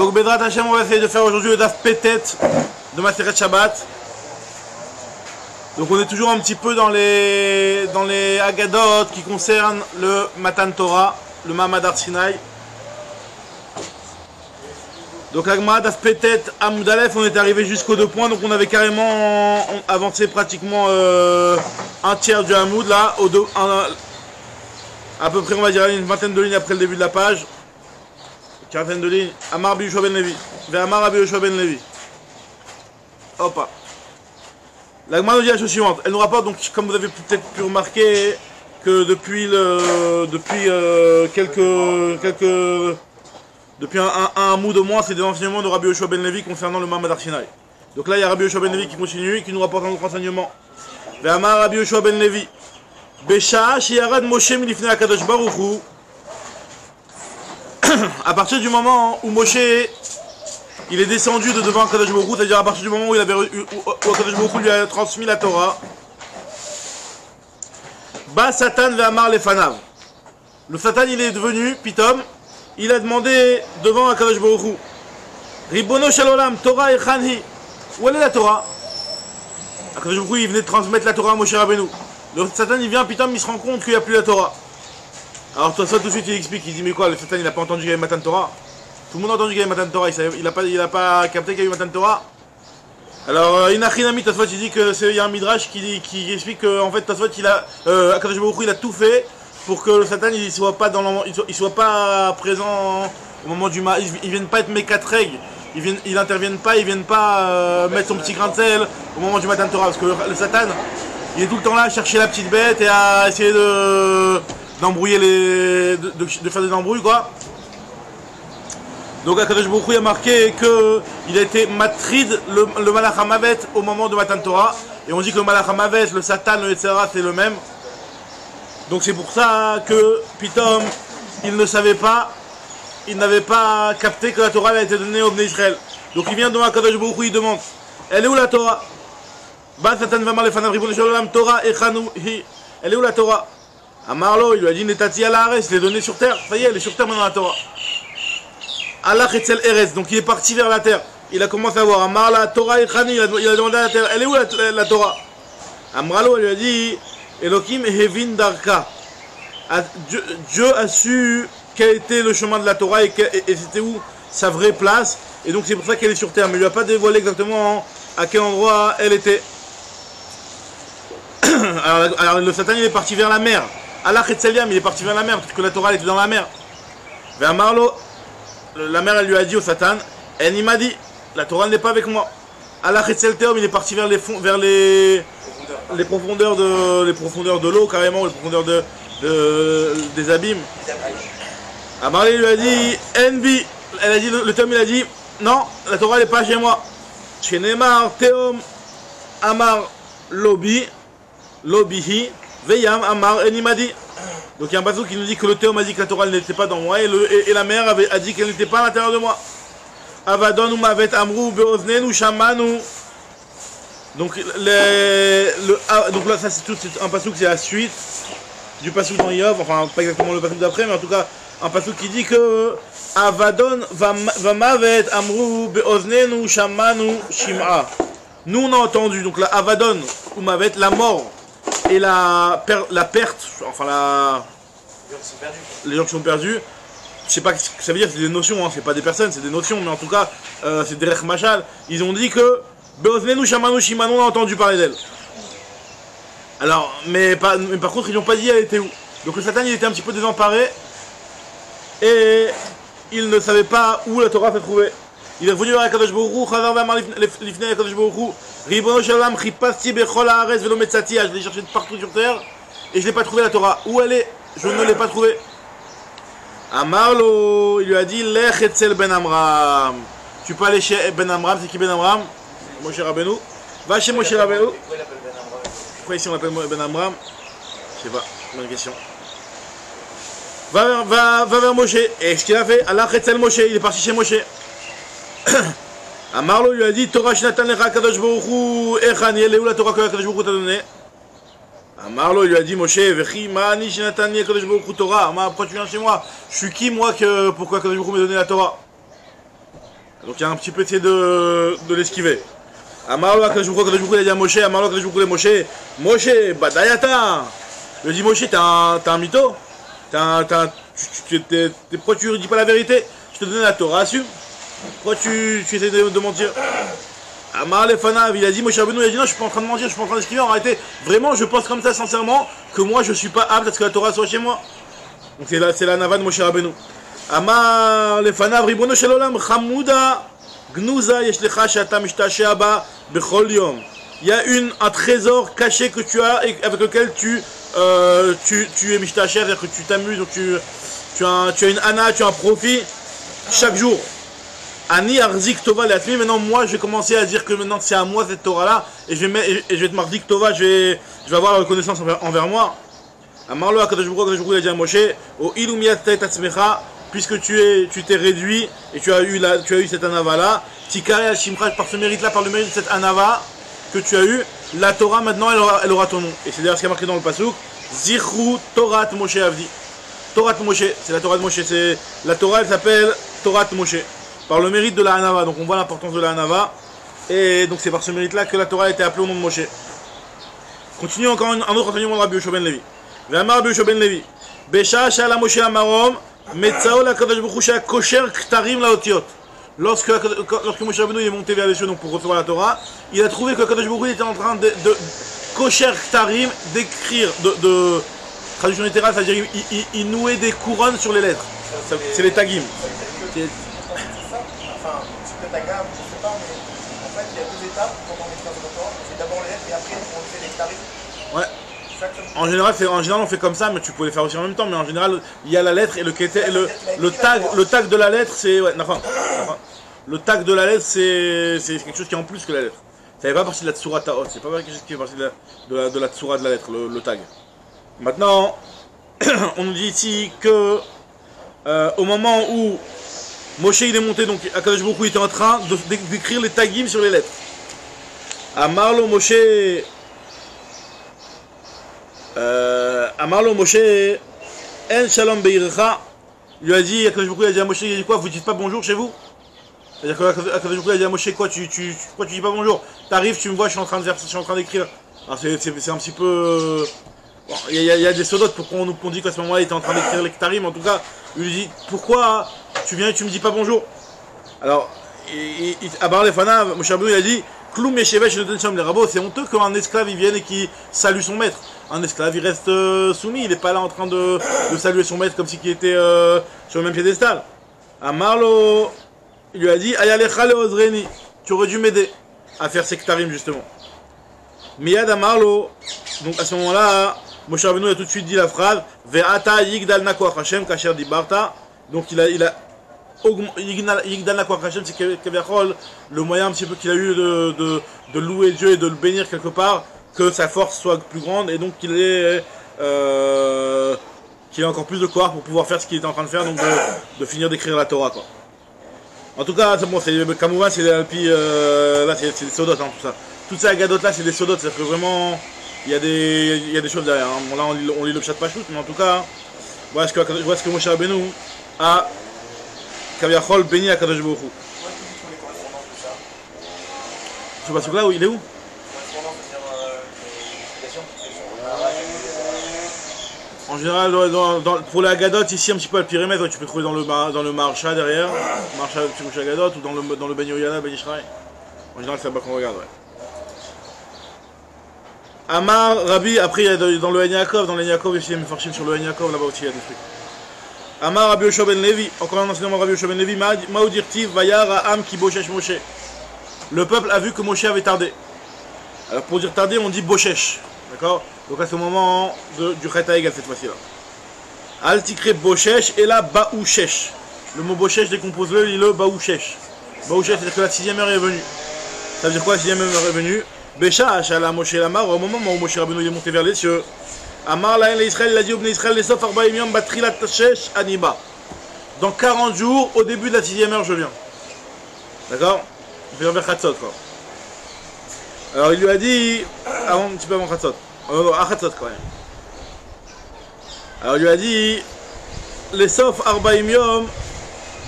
Donc Bedrat Hashem, on va essayer de faire aujourd'hui le Daf Petet de Maseret Shabbat. Donc on est toujours un petit peu dans les Agadot qui concernent le Matan Torah, le Ma'amad Har Sinai. Donc l'Agma Daf Petet Amoud Aleph, on est arrivé jusqu'aux 2 points, donc on avait carrément avancé pratiquement un tiers du Hamoud là, à peu près on va dire une vingtaine de lignes après le début de la page. Quarantaine de lignes. Amar Rabbi Yoshua ben Levi. Ve'amar Rabbi Yoshua ben Levi. Hop. La Gemara nous dit la chose suivante. Elle nous rapporte, donc, comme vous avez peut-être pu remarquer, que depuis un mois de mois, c'est des enseignements de Rabbi Yoshua ben Levi concernant le Ma'amad Har Sinai. Donc là, il y a Rabbi Yoshua ben Levi qui continue et qui nous rapporte un autre enseignement. Ve'amar Rabbi Yoshua ben Levi. Besha sheyarad Moshe milifnei HaKadosh Baruch Hu. À partir du moment où Moshe il est descendu de devant Kadosh Baruch Hu, c'est-à-dire à partir du moment où Kadosh Baruch Hu lui a transmis la Torah, Ba Satan ve'amar lefanav. Le Satan il est devenu pitom, il a demandé devant Kadosh Baruch Hu, Ribono shel olam Torah echanhi. Où est la Torah? Kadosh Baruch Hu il venait de transmettre la Torah à Moshe Rabbeinu. Le Satan il vient pitom, il se rend compte qu'il n'y a plus la Torah. Alors toi ça tout de suite il explique, il dit mais quoi, le Satan il n'a pas entendu qu'il y avait Matan Torah? Tout le monde a entendu qu'il y avait Matan Torah, il a pas capté qu'il y avait Matan Torah. Alors Inachinami Tosfot il dit que il y a un midrash qui explique que en fait Tosfot Kadosh Baruch Hu il a tout fait pour que le Satan il soit pas présent au moment du ils viennent pas être mécatreg, ils interviennent pas, ils viennent pas mettre son petit grain de sel au moment du Matan Torah, parce que le Satan il est tout le temps là à chercher la petite bête et à essayer d'embrouiller de faire des embrouilles quoi. Donc Kadosh Baruch Hu a marqué qu'il a été matrid le Malach HaMavet au moment de Matan Torah, et on dit que le Malach HaMavet, le Satan, le Yetzirah c'est le même. Donc c'est pour ça que Pitom il ne savait pas, il n'avait pas capté que la Torah a été donnée au Bnei Israël. Donc il vient devant Kadosh Baruch Hu, il demande elle est où la Torah? Ba Satan v'amar lefanav ribono shel olam Torah echanu hi. Elle est où la Torah? Amarlo, il lui a dit Netati ala haaretz, il est donné sur terre. Ça y est, elle est sur terre maintenant la Torah. Allah etzel eretz, donc il est parti vers la terre. Il a commencé à voir Amar la Torah echani, il a demandé à la terre, elle est où la Torah? Amralo, il lui a dit Elohim hevin darka. Dieu a su quel était le chemin de la Torah et c'était où sa vraie place. Et donc c'est pour ça qu'elle est sur terre. Mais il lui a pas dévoilé exactement à quel endroit elle était. Alors le Satan il est parti vers la mer. Allah Chetzeliam, il est parti vers la mer, parce que la Torah elle était dans la mer. Vers Marlo, la mer elle lui a dit au Satan, il m'a dit, la Torah n'est pas avec moi. Allah Chetzelteom, il est parti vers les profondeurs de l'eau, carrément, les profondeurs des abîmes. Amarlé lui a dit, Enbi, elle a dit, le Théom il a dit, non, la Torah n'est pas chez moi. Chez Neymar, Théom, Amar, Lobihi, Veyam, Amar, Enimadi. Donc il y a un bateau qui nous dit que le Théom a dit que la Torah n'était pas dans moi et la mère a dit qu'elle n'était pas à l'intérieur de moi. Avadon ou Mavet Amrou, Beoznen ou Shamanu. Donc là ça c'est un passouk, c'est la suite du passouk dans Yov, enfin pas exactement le passouk d'après, mais en tout cas un passouk qui dit que Avadon va Mavet Amrou, Beoznen ou Shamanu Shim'a. Nous on a entendu, donc la Avadon ou Mavet, la mort et la perte, enfin les gens qui sont perdus, je sais pas ce que ça veut dire, c'est des notions, hein, c'est pas des personnes, c'est des notions, mais en tout cas, c'est des Rech Machal, ils ont dit que Beoznenu Shamanu Shimanu, on a entendu parler d'elle. Alors, mais par contre, ils n'ont pas dit elle était où. Donc le Satan, il était un petit peu désemparé, et il ne savait pas où la Torah se trouvait. Il est revenu vers Kadosh Baruch Hu, Chazar ve'amar lifnei Kadosh Baruch Hu, Ribono shel olam chipasti bechol haaretz ve'lo metzati. Je l'ai cherché partout sur terre et je n'ai pas trouvé la Torah. Où elle est? Je ne l'ai pas trouvée. Amarlo, il lui a dit Lech etzel ben Amram. Tu peux aller chez Ben Amram. C'est qui Ben Amram? Moshe Rabbeinu. Va chez Moshe Rabbeinu. Pourquoi ici on l'appelle Ben Amram? Je sais pas, bonne question. Va vers Moshe. Et ce qu'il a fait, Allah etzel Moshe, il est parti chez Moshe. Amarlo lui a dit Torah shnatan lecha Kadosh Baruch Hu echani, elle est où la Torah que Kadosh Baruch Hu t'a donnée? Amarlo lui a dit Moshe vechi ma'ani shnatan li Kadosh Baruch Hu Torah. Pourquoi tu viens chez moi? Je suis qui moi pourquoi Kadosh Baruch Hu m'a donné la Torah? Donc il a un petit peu essayé de l'esquiver. Amarlo Akadosh Baruch Hu, il a dit à Moshe, Amarlo Akadosh Baruch Hu, Moshe, Badayata. Il a dit Moshe, t'es un mytho. Pourquoi tu ne dis pas la vérité? Je te donnais la Torah, su. Pourquoi tu essaies de mentir? Amar Lefanav, il a dit, Moshe Rabbeinu, il a dit non, je suis pas en train de mentir, je suis pas en train d'esquiver, en réalité, vraiment, je pense comme ça, sincèrement, que moi, je suis pas apte à ce que la Torah soit chez moi. Donc c'est la nava de Moshe Rabbeinu. Amar Lefanav, Ribono Shel Olam, Chamouda, Gnuza, Yeshlecha, Shata, Mishtashea Ba, Bechol Yom. Il y a un trésor caché que tu as, et avec lequel tu es Mishtashea, c'est-à-dire que tu t'amuses, donc tu as une ana, tu as un profit, chaque jour. Ani Arzik Tova Latmi, maintenant moi je vais commencer à dire que maintenant c'est à moi cette Torah là, et je vais te marquer Tova, je vais avoir la reconnaissance envers moi. Amarlo Akadosh Baruch Hu, il a dit à Moshe, O Ilumiyat Tatzmecha, puisque tu t'es réduit et tu as eu cette anava là, Tikare al Shimcha, par ce mérite là, par le mérite de cette anava que tu as eu, la Torah maintenant elle aura ton nom. Et c'est d'ailleurs ce qui est marqué dans le pasuk, Zichru Torat Moshe Avdi. Torat Moshe, c'est la Torah de Moshe, la Torah elle s'appelle Torat Moshe. Par le mérite de la Hanava, donc on voit l'importance de la Hanava, et donc c'est par ce mérite là que la Torah a été appelée au nom de Moshe. Continue encore un autre enseignement de Rabbi Yoshua ben Levi. Ve'amar Rabbi Yoshua ben Levi, Besha shala Moshe amarom, metzao la Kadosh Baruch Hu shea kosher ktarim laotiot. Lorsque Moshe Rabbeinu est monté vers les cieux donc pour recevoir la Torah, il a trouvé que Kadosh Baruch Hu était en train de kosher ktarim, d'écrire, de traduction littérale, c'est-à-dire il nouait des couronnes sur les lettres. C'est les tagim. Ta gamme, je sais pas, mais en fait il y a deux étapes quand on écrit dans le Torah, c'est d'abord les lettres et après on fait les tarifs. Ouais. En général on fait comme ça, mais tu peux les faire aussi en même temps, mais en général il y a la lettre et le tag de la lettre c'est le tag de la lettre c'est quelque chose qui est en plus que la lettre. Ça fait pas partie de la tsura ta'ot, c'est pas quelque chose qui est partie de la tsura de la lettre, le tag. Maintenant, on nous dit ici que au moment où Moshe il est monté, donc Akadosh Baruch Hu était en train d'écrire les tagim sur les lettres. Amarlo Moshe, En Shalom Beirecha, il lui a dit, Akadosh Baruch Hu a dit à Moshe, il a dit quoi, vous dites pas bonjour chez vous? C'est-à-dire qu'Akadosh Baruch Hu a dit à Moshe, quoi, pourquoi tu dis pas bonjour? T'arrives, tu me vois, je suis en train d'écrire. Alors c'est un petit peu... Bon, il y a des sodotes pour qu'on dit qu'à ce moment-là il était en train d'écrire les ktarim, en tout cas, il lui dit, pourquoi tu viens et tu me dis pas bonjour? Alors, à Bar Lefana, Moshe Rabbeinu il a dit, Kloum Yeshevesh le Densham les rabots, c'est honteux qu'un esclave il vienne et qu'il salue son maître. Un esclave il reste soumis, il n'est pas là en train de saluer son maître comme si il était sur le même piédestal. Amarlo, il lui a dit, Ayalecha le Ozreni, tu aurais dû m'aider à faire ces ktarim justement. Miyad Amarlo, donc à ce moment-là, Moshe Rabbeinu a tout de suite dit la phrase, Ve'ata yigdal na koach Hashem kasher dibarta. Donc il a Yigdal na koach Hashem, c'est Keviachol, le moyen un petit peu qu'il a eu de louer Dieu et de le bénir quelque part, que sa force soit plus grande et donc qu'il ait encore plus de courage pour pouvoir faire ce qu'il était en train de faire, donc de finir d'écrire la Torah quoi. En tout cas, c'est bon, Kamouva, c'est là c'est des sodotes, hein, tout ça. Toutes ces agadotes là, c'est des sodotes, c'est-à-dire que vraiment, il y a des choses derrière. Hein. Bon, là, on lit le chat Pachout, mais en tout cas, voilà ce que Moshe Rabbeinu a Kaviachol béni à Kadosh Baruch Hu. Ce passage là, il est où? En général, pour la Agadot, ici un petit peu à le périmètre, tu peux trouver dans le Marsha derrière, Marsha Moshe Agadot, ou dans le Ben Yoyada, Ben Yishraï. En général, c'est là-bas qu'on regarde, ouais. Amar, Rabbi, après il y a dans le Yaakov, ici il y a Mefarshim sur le Yaakov, là-bas aussi il y a des trucs. Amar Rabbi Yoshua ben Levi, encore un enseignement Rabbi Yoshua ben Levi, Maoudirtiv, Vayar, Am, Ki Boshesh Moshe. Le peuple a vu que Moshe avait tardé. Alors pour dire tardé, on dit Boshesh, d'accord? Donc à ce moment du Chet HaEgel cette fois-ci là. Al Tikre Boshesh et là Baouchesh. Le mot Boshesh décompose le Baouchesh. Baouchesh, c'est-à-dire que la 6e heure est venue. Ça veut dire quoi la 6e heure est venue? Bécha, Shala Moshe Lamar, au moment où Moshe Rabbeinu est monté vers les cieux, Amar Laen l'Israël, il a dit au Bnei Israël, les Sof Arbaim Yom Batrilat Tashesh Aniba. Dans 40 jours, au début de la 6e heure, je viens. D'accord? On fait vers Khatzot, quoi. Alors il lui a dit, un petit peu avant Khatzot. À Khatzot, quand même. Alors il lui a dit, les Sof Arbaim Yom,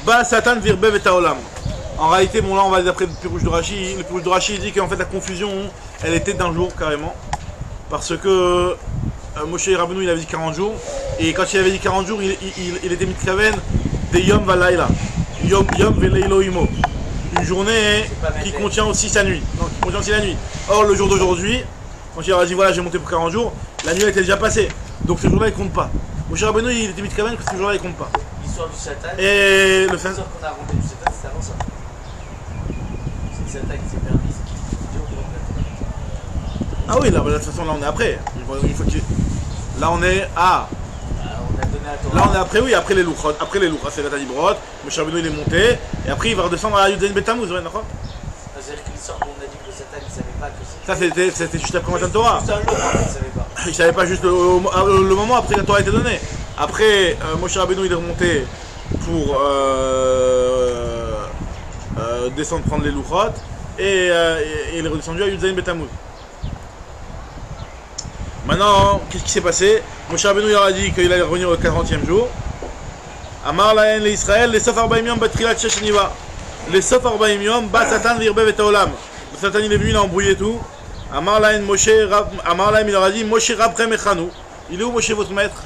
Ba Satan Virbev et Taolam. En réalité, bon là on va aller d'après le Pirouche de Rashi. Le Pirouche de Rashi dit qu'en fait la confusion, elle était d'un jour carrément. Parce que Moshe Rabbeinu il avait dit 40 jours. Et quand il avait dit 40 jours, il était mitkaven de Yom Valaila. Yom Veleilo Imo. Une journée qui contient aussi sa nuit. Non, qui contient aussi la nuit. Or le jour d'aujourd'hui, quand il a dit voilà j'ai monté pour 40 jours, la nuit elle était déjà passée. Donc ce jour-là il compte pas. Moshe Rabbeinu il était mitkaven parce que ce jour-là il compte pas. L'histoire du Satan. Et le fait. L'histoire qu'on a raconté du Satan, c'est avant ça. C'est le Satan qui s'est permis, c'est qui Ah oui, là, de toute façon, là on est après. Il faut là on est à. on a donné à Torah. Là on est après, oui, après les louchot. Après les louchot, c'est la Tadibrot. Moshe Rabbeinu il est monté. Et après il va redescendre à Yudzaïn Betamuz, ouais, d'accord. C'est-à-dire que l'histoire qu'on a dit que le Satan il savait pas que ça c'était juste après Matan Torah. Juste un jour, il savait pas. Il savait pas juste le moment après la Torah a été donnée. Après, Moshe Rabbeinu il est remonté pour descendre prendre les louchot. Et il est redescendu à Yudzaïn Betamuz. Maintenant, qu'est-ce qui s'est passé? Moshe Rabbeinu il leur a dit qu'il allait revenir au 40e jour. Amar lahen les Israël, les Sof Arbaim Yom Batrilat Shesheniva. Les Sof Arbaim Yom Bat Satan Virbev et Olam. Satan il est venu, il a embrouillé tout. Amar lahen il leur a dit Moshe Rabchem Echanu. Il est où Moshe votre maître?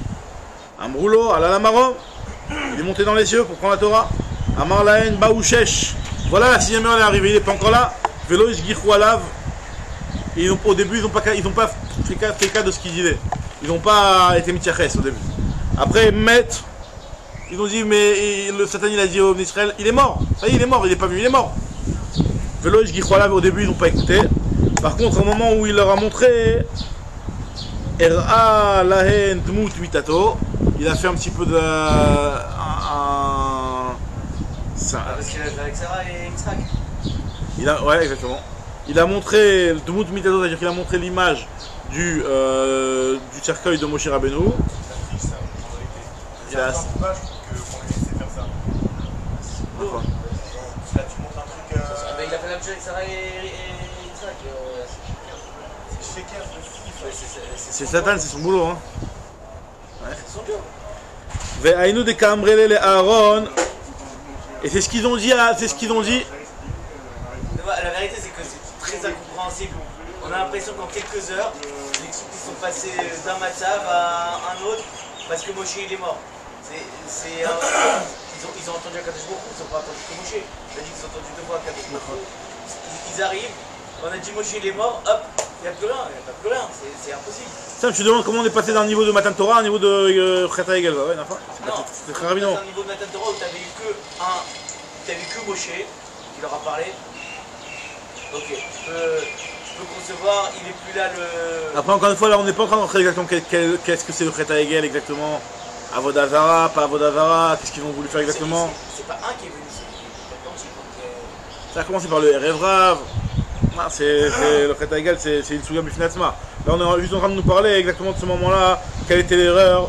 Amroulo, Alala Marom. Il est monté dans les cieux pour prendre la Torah. Amar lahen Baouchesh. Voilà la 6e heure elle est arrivée, il n'est pas encore là. Velo Ishgichou Alav. Au début, ils n'ont pas fait cas de ce qu'ils disaient. Ils n'ont pas été mityaches au début. Après, Met, ils ont dit, mais le Satan il a dit au Israël, il est mort. Ça y est, il est mort, il n'est pas venu, il est mort. Velo Ishgichou au début, ils n'ont pas écouté. Par contre, au moment où il leur a montré, Er'a Lahen Dmut Mitato, il a fait un petit peu de. Parce qu'il a fait avec Sarah et Yitzhak. Ouais, exactement. Il a montré le Dmut Mitato, c'est-à-dire qu'il a montré l'image du cercueil de Moshe Rabbeinu. C'est un peu dommage qu'on lui laissait faire ça. Pourquoi? Là, tu montres un truc. Il a fait la même chose avec Sarah et Yitzhak. C'est Sheker, le fils. C'est Satan, c'est son boulot. Hein. Ouais. C'est son job. Ve'ainu de Kamrele le Aaron. Et c'est ce qu'ils ont dit. C'est ce qu'ils ont dit. La vérité, c'est que c'est très incompréhensible. On a l'impression qu'en quelques heures, les trucs sont passés d'un matzav à un autre parce que Moshe il est mort. Ils ont entendu Akadosh Baruch Hu, ils n'ont pas entendu que Moshe. Il a dit qu'ils ont entendu 2 fois Akadosh Baruch Hu. Ils arrivent, on a dit Moshe il est mort, hop, il n'y a plus rien, il n'y a pas plus rien, c'est impossible. Ça, je te demande comment on est passé d'un niveau de Matan Torah à un niveau de Chet HaEgel. Ouais, c'est très rapidement. C'est un niveau de Matan Torah où tu n'avais eu que Moshe qui leur a parlé. Ok, je peux concevoir, il n'est plus là le. Après, encore une fois, là, on n'est pas en train de rentrer exactement qu'est-ce que c'est le Chet HaEgel exactement. Avodazara, pas Avodazara, qu'est-ce qu'ils ont voulu faire exactement. C'est pas un qui est venu, c'est ça a commencé par le Erev Rav. Le Chet HaEgel, c'est une Souga Bifnatzma. Là, on est juste en train de nous parler exactement de ce moment-là, quelle était l'erreur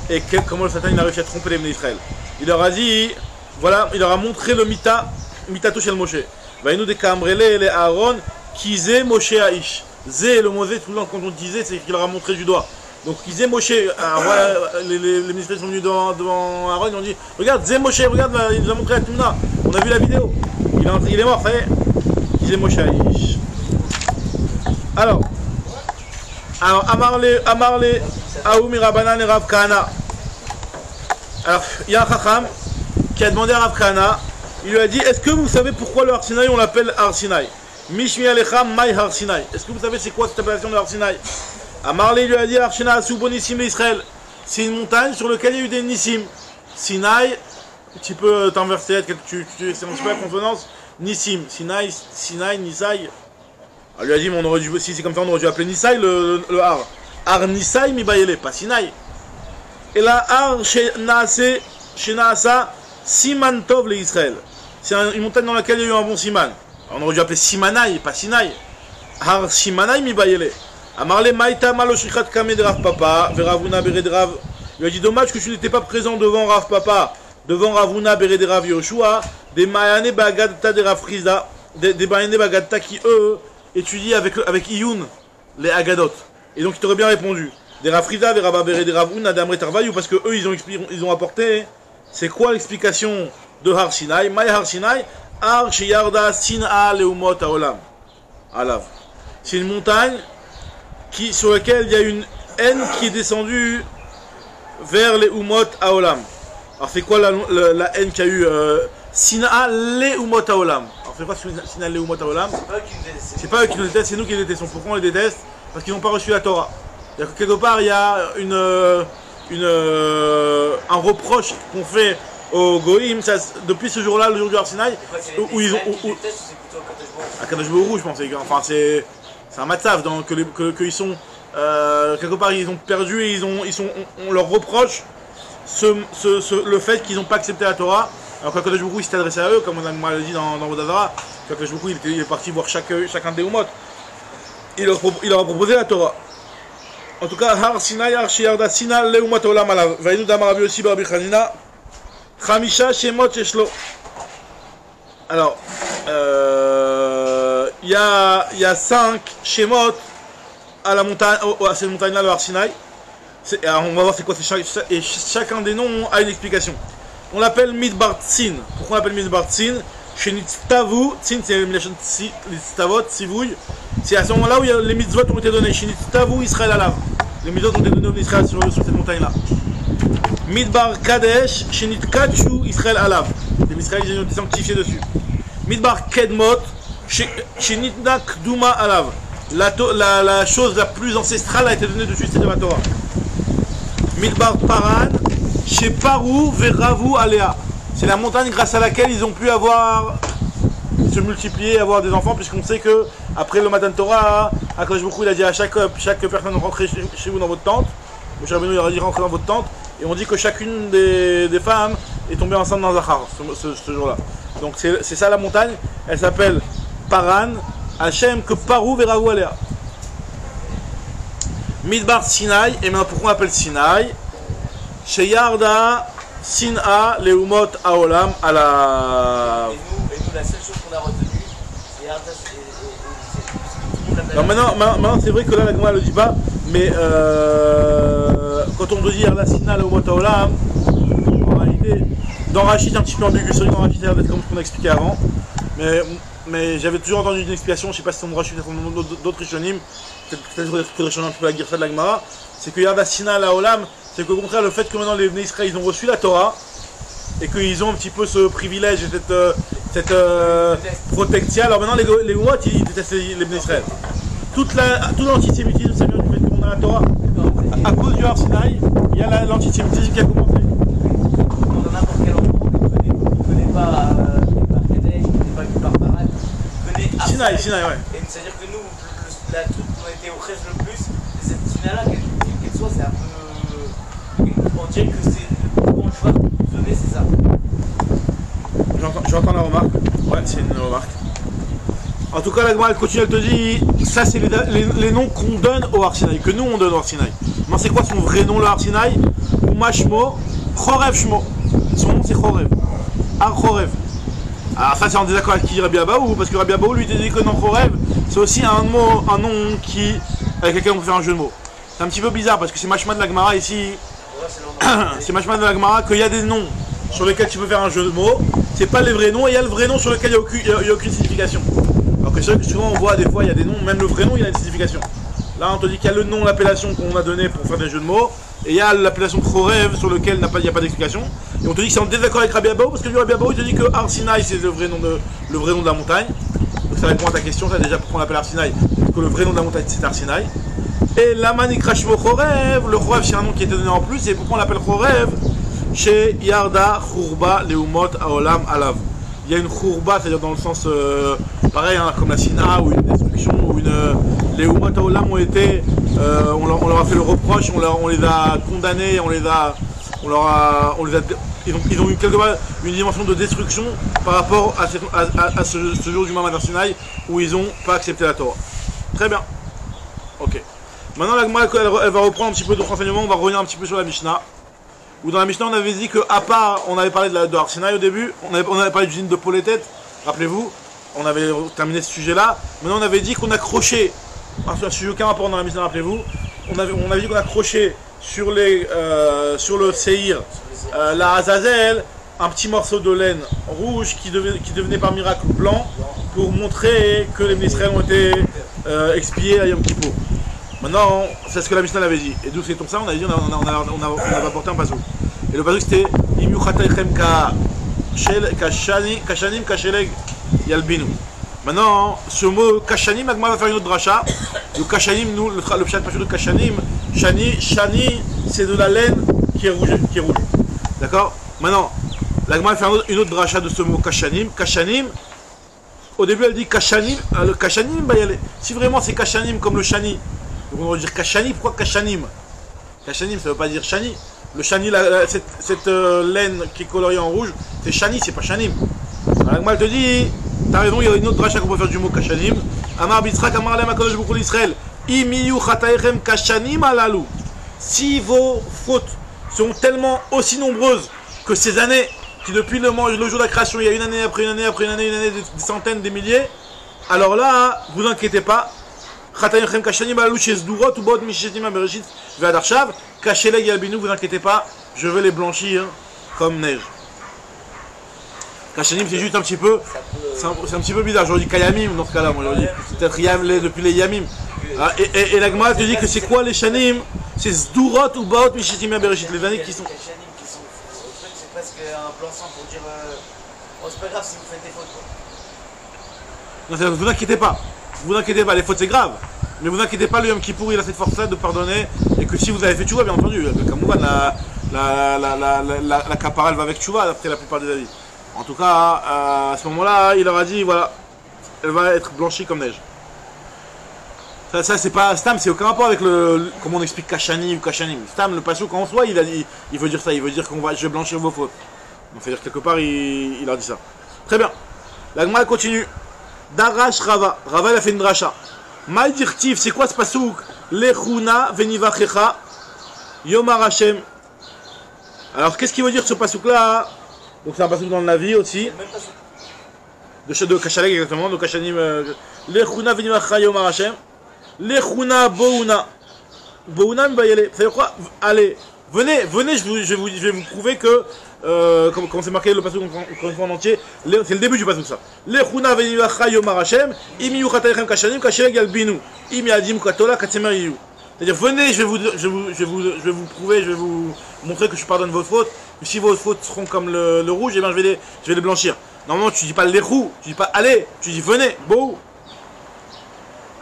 et comment le Satan il a réussi à tromper les Israël. Il leur a dit, voilà, il leur a montré le Mitato shel Moshe. Vainu de Kamrele les Aaron, Kizé Moshe Aish. Zé, le mot Zé, tout le temps quand on disait, c'est qu'il leur a montré du doigt. Donc Kizé Moshe, voilà, les ministres sont venus devant Aaron, ils ont dit, regarde, Zé Moshe, regarde, il nous a montré la Tuna. On a vu la vidéo. Il est mort, ça y est. Kizé Moshe Aish. Alors, Amarle, Aoumi Rabanan et Rav Kahana. Alors, il y a un Chacham qui a demandé à Rav Kahana. Il lui a dit, est-ce que vous savez pourquoi le Har Sinaï on l'appelle Har Sinaï? Mishmi Alecham Mai Har Sinaï. Est-ce que vous savez c'est quoi cette appellation de Har Sinaï? Amarle lui a dit, Har Sinaï Asou Bonissim Israël. C'est une montagne sur laquelle il y a eu des Nissim. Sinaï, tu peux t'inverser, c'est un petit peu la consonance. Nissim, Sinaï, Nisaï. Elle lui a dit, mais on aurait dû, si c'est comme ça, on aurait dû appeler Nisaï le Har. Har Nisaï mi Bayele, pas Sinaï. Et là, Har Shenaasa Siman Tov le Israël. C'est une montagne dans laquelle il y a eu un bon siman. On aurait dû appeler Simanaï, pas Sinaï. Har Simanaï mi Bayele. Amarle Maïta Maloshichat Kame de Rav Papa, Veravuna Bered Rav. Il a dit, dommage que tu n'étais pas présent devant Rav Papa, devant Ravuna Bered Rav Yoshua, des Mayane Bagadta de Rav Frizda, des Mayane Bagadta qui eux étudient avec Iyun les Agadot. Et donc il t'aurait bien répondu. Des Rav Frizda, des Rabba Bered Rav Una, d'Amre Tarvayou, parce que eux ils ont apporté, c'est quoi l'explication de Har Sinai? Maï Har Sinai, Ar Sheyarda Sin'a Leumot Haolam. Alav. C'est une montagne sur laquelle il y a une haine qui est descendue vers les Umot Haolam. Alors c'est quoi la haine qu'il y a eu Sin'a Leumot Haolam. Alors c'est quoi Sin'a Leumot Haolam? C'est pas eux qui nous détestent, c'est nous qui les détestons. Pourquoi on les déteste? Parce qu'ils n'ont pas reçu la Torah. C'est-à-dire que quelque part il y a un reproche qu'on fait aux Goïm depuis ce jour-là, le jour du Har Sinaï, où ils ont. À Kadosh Baruch Hu, je pense. Enfin, c'est un matzav, qu'ils sont. Quelque part, ils ont perdu et on leur reproche le fait qu'ils n'ont pas accepté la Torah. Alors, quand Kadosh Baruch Hu il s'est adressé à eux, comme on a dit dans Vodazara, quand Kadosh Baruch Hu il est parti voir chacun des Umot, il leur a proposé la Torah. En tout cas, Har Sinai, Har Sheyarda Sin'a Leumot Haolam Alav. Vaïnu Damar Rabbi Yossi Bar Rabbi Chanina. Chamisha Shemot Sheshlo. Alors, il y a 5 Shemot à la montagne, à cette montagne-là, le Har Sinai. On va voir c'est quoi et chacun des noms a une explication. On l'appelle Midbar Tzin. Pourquoi on l'appelle Midbar Tzin? Shenitztavu, Tzin c'est l'élimination Tzitavot, Tzivouille. C'est à ce moment-là où les mitzvot ont été donnés. Shenitztavu Israël Alav. Les mitzvot ont été donnés en Israël sur cette montagne-là. Midbar Kadesh, Shenitkachu Israël Alav. Les Israéliens ont été sanctifiés dessus. Midbar Kedmot, Shenitnak Duma Alav. La chose la plus ancestrale a été donnée dessus, c'est de la Torah. Midbar Paran, Sheparu Veravu Alea. C'est la montagne grâce à laquelle ils ont pu se multiplier, avoir des enfants, puisqu'on sait que après le Matan Torah, Akadosh Baruch Hu il a dit à chaque personne rentrez chez vous dans votre tente. Moshe Rabbeinu il a dit rentrez dans votre tente, et on dit que chacune des femmes est tombée enceinte dans Zachar ce jour-là. Donc c'est ça la montagne, elle s'appelle Paran, Hachem que Paru Veravu Alea. Midbar Sinai, et maintenant pourquoi on appelle Sinai? Sheyarda Sin'a Leumot Haolam Alav. Et nous, la seule chose qu'on a retenue, c'est Yarda. Maintenant c'est vrai que là la Gemara ne le dit pas, mais quand on dit Yarda Sin'a Leumot Haolam, en réalité, dans Rachid, un petit peu ambigu, c'est vrai que dans Rachid, ça va être comme ce qu'on a expliqué avant, mais j'avais toujours entendu une explication, je ne sais pas si c'est dans Rachid, peut-être d'autres Rishonim, peut-être que Rishonim un peu la Girsa de la Gemara, c'est que Yarda Sin'a Leolam, c'est qu'au contraire, le fait que maintenant les Bnei Israël ils ont reçu la Torah et qu'ils ont un petit peu ce privilège et cette protection. Alors maintenant, les Umot ils détestent les Bnei Israël. Tout l'antisémitisme, ça vient du fait qu'on a la Torah. À cause du Har Sinaï, il y a l'antisémitisme qui a commencé. Dans n'importe quel endroit, on ne connaît pas Kadesh, on ne connaît pas Midbar Paran, on connaît Sinaï, ouais. Et c'est-à-dire que nous, la truc qu'on a été au Chesed le plus, c'est cette Sinai-là, qu'elle soit, c'est un peu. On dirait que c'est le bon choix de donner, c'est ça. J'entends la remarque. Ouais, c'est une remarque. En tout cas, la Gemara elle continue, elle te dit ça, c'est les noms qu'on donne au Har Sinaï, que nous on donne au Har Sinaï. Mais c'est quoi son vrai nom, le Har Sinaï? Umashmo, Chorev Shmo. Son nom c'est Chorev. Har Chorev. Alors, ça, c'est en désaccord avec qui Rabbi Abaou, parce que Rabbi Abaou lui dit que dans Chorev, c'est aussi un nom avec lequel on peut faire un jeu de mots. C'est un petit peu bizarre parce que c'est Mashma de la Gemara ici. C'est Mashma de la Gemara qu'il y a des noms sur lesquels tu peux faire un jeu de mots. C'est pas les vrais noms, et il y a le vrai nom sur lequel il n'y a aucune signification. Alors que c'est vrai que souvent on voit des fois il y a des noms, même le vrai nom il a une signification. Là on te dit qu'il y a le nom, l'appellation qu'on a donné pour faire des jeux de mots, et il y a l'appellation Chorev sur lequel il n'y a pas d'explication. Et on te dit que c'est en désaccord avec Rabbi Abaou, parce que Rabbi Abaou il te dit que Har Sinaï c'est le vrai nom de la montagne. Donc ça répond à ta question, ça déjà pourquoi on l'appelle Har Sinaï, que le vrai nom de la montagne c'est Har Sinaï. Et la Manikrashmo Chorev, le Chorev c'est un nom qui était donné en plus, et pourquoi on l'appelle Chorev? Chez Yarda Chourba Leumot Haolam Alav. Il y a une Chourba, c'est-à-dire dans le sens pareil, hein, comme la Sina ou une destruction, ou les Leumot Haolam ont été, on leur a fait le reproche, on les a condamnés, ils ont eu quelque part une dimension de destruction par rapport à ce jour du Ma'amad Har Sinaï où ils n'ont pas accepté la Torah. Très bien. Ok. Maintenant, la Gemara, elle va reprendre un petit peu d'autres renseignements, on va revenir un petit peu sur la Mishnah. Où dans la Mishnah, on avait dit qu'à part, on avait parlé de Har Sinaï au début, on avait parlé d'usine de Polétête, rappelez-vous, on avait terminé ce sujet-là. Maintenant, on avait dit qu'on accrochait, un sujet aucun rapport dans la Mishnah, rappelez-vous, on avait dit qu'on accrochait sur le Seir, la Azazel, un petit morceau de laine rouge qui devenait par miracle blanc pour montrer que les Israël ont été expiés à Yom Kippour. Maintenant, c'est ce que la Mishnah avait dit. Et d'où c'est comme ça, on a dit, on avait apporté un pasuk. Et le pasuk c'était Im yuchataichem kashanim kasheleg yalbinu. Maintenant, ce mot kashanim, Agma va faire une autre dracha. Le kashanim, nous, le pshat de kashanim, shani, c'est de la laine qui est rouge. D'accord? Maintenant, l'Agma va faire une autre dracha de ce mot kashanim. Kashanim, au début elle dit kashanim, le kashanim, bah, si vraiment c'est kashanim comme le shani, donc on va dire kashani, pourquoi kashanim? Kashanim, ça ne veut pas dire shani. Le shani, cette laine qui est coloriée en rouge, c'est shani, c'est pas shanim. L'Agma te dit, t'as raison, il y a une autre dracha qu'on peut faire du mot kashanim. Amar Bitzrak, Amar Alem HaKadosh Baruch Hu l'Israël, Imiyu chataechem kashanim alalu. Si vos fautes sont tellement aussi nombreuses que ces années, qui depuis le jour de la création, il y a une année après une année après une année, des centaines, des milliers, alors là, vous inquiétez pas. Chataechem kashanim alalu chez Zdurot ou Bot Mishetim Bereshit Ve'adarshav, Kasheleg Yalbinu, vous inquiétez pas, je vais les blanchir comme neige. Kashanim, c'est juste un petit peu, c'est un petit peu bizarre. J'aurais dit Kayamim dans ce cas-là, moi j'aurais dit peut-être depuis les Yamim. Et la Gemara te dit que c'est quoi les Shanim? C'est Zdurot ou Baot Mishitim Bereshit, les années qui sont. C'est presque un blanc-sang pour dire oh, c'est pas grave si vous faites des fautes. Non, vous inquiétez pas, les fautes c'est grave. Mais vous inquiétez pas, le Yom Kippour il a cette force-là de pardonner. Et que si vous avez fait tchouva, bien entendu, comme la kapara elle va avec tchouva d'après la plupart des avis. En tout cas, à ce moment-là, il leur a dit, voilà, elle va être blanchie comme neige. Ça c'est pas Stam, c'est aucun rapport avec comment on explique Kashani ou Kashanim. Stam, le pasuk en soi, il veut dire ça, il veut dire je vais blanchir vos fautes. Donc c'est-à-dire quelque part, il leur dit ça. Très bien. La Gemara continue. Darash Rava. Rava, il a fait une dracha. Maï dirtiv, c'est quoi ce pasuk? Lechuna venivachecha yomar Hashem. Alors qu'est-ce qu'il veut dire ce pasuk-là? Donc c'est un pasuk dans le Navi aussi. De Kashaleg exactement, de Kashanim. Lechuna venivachecha yomar Hashem. Lechuna bouna. Bouna m'bayele. Ça veut dire quoi? Allez, venez, je vais vous prouver que comment c'est marqué le pasuk encore une fois en entier, c'est le début du pasuk ça. Lechuna venivachecha yomar Hashem. Imi yuchataechem kashanim kasheleg yalbinu. Imi adim katola katsemer yiyu. C'est-à-dire venez, je vais vous prouver, je vais vous montrer que je pardonne vos fautes. Si vos fautes seront comme le rouge, et bien je vais les blanchir. Normalement tu dis pas l'echou, tu dis pas allez, tu dis venez, beau.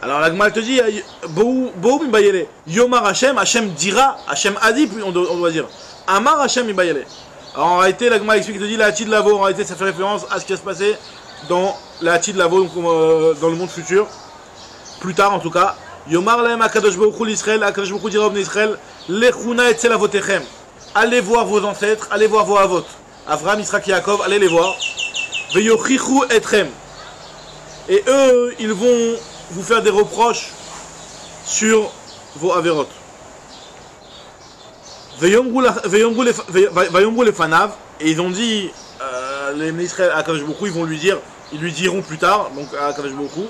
Alors la Gemara te dit beau mibayele. Yomar Hashem, Hashem dira, Hashem a dit, on doit dire. Amar Hashem mibayele. Alors en réalité la Gemara explique, te dit la Hati de Lavo, en réalité ça fait référence à ce qui va se passer dans la Hati de Lavo, donc dans le monde futur. Plus tard en tout cas. Yomar Lahem HaKadosh Baruch Hu l'Israël, HaKadosh Baruch Hu dira au Israël, Lechuna etzel avotechem. Allez voir vos ancêtres, allez voir vos avot. Avraham, Yitzhak, Yaakov, allez les voir. Veyochichu etrem. Et eux, ils vont vous faire des reproches sur vos averot. Veyomru les fanav. Et ils ont dit, les Israël, HaKadosh Baruch Hu, ils lui diront plus tard, donc à HaKadosh Baruch Hu.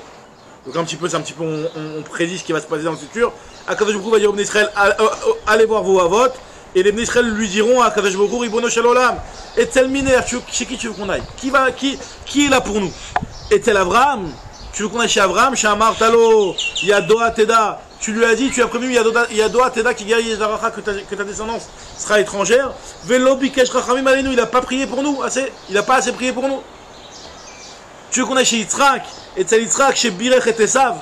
Donc un petit peu, on prédit ce qui va se passer dans le futur. Akadosh Baruch Hu va dire aux Bnei Israël, allez voir vos avot. Et les Bnei Israël lui diront à Akadosh Baruch Hu, Ribono shel olam, Etzel miner, chez qui tu veux qu'on aille? Qui est là pour nous? Etzel Avraham, tu veux qu'on aille chez Avraham, chez Amar Talo, Yadoa Teda. Tu lui as dit, tu as prévenu Yadoa Teda qui guérit Zaracha, que ta descendance sera étrangère. Velo bikesh rachamim alenu, il n'a pas prié pour nous, il n'a pas assez prié pour nous. Tu veux qu'on aille chez Yitzhak? Et c'est Yitzhak chez Birech et Esav.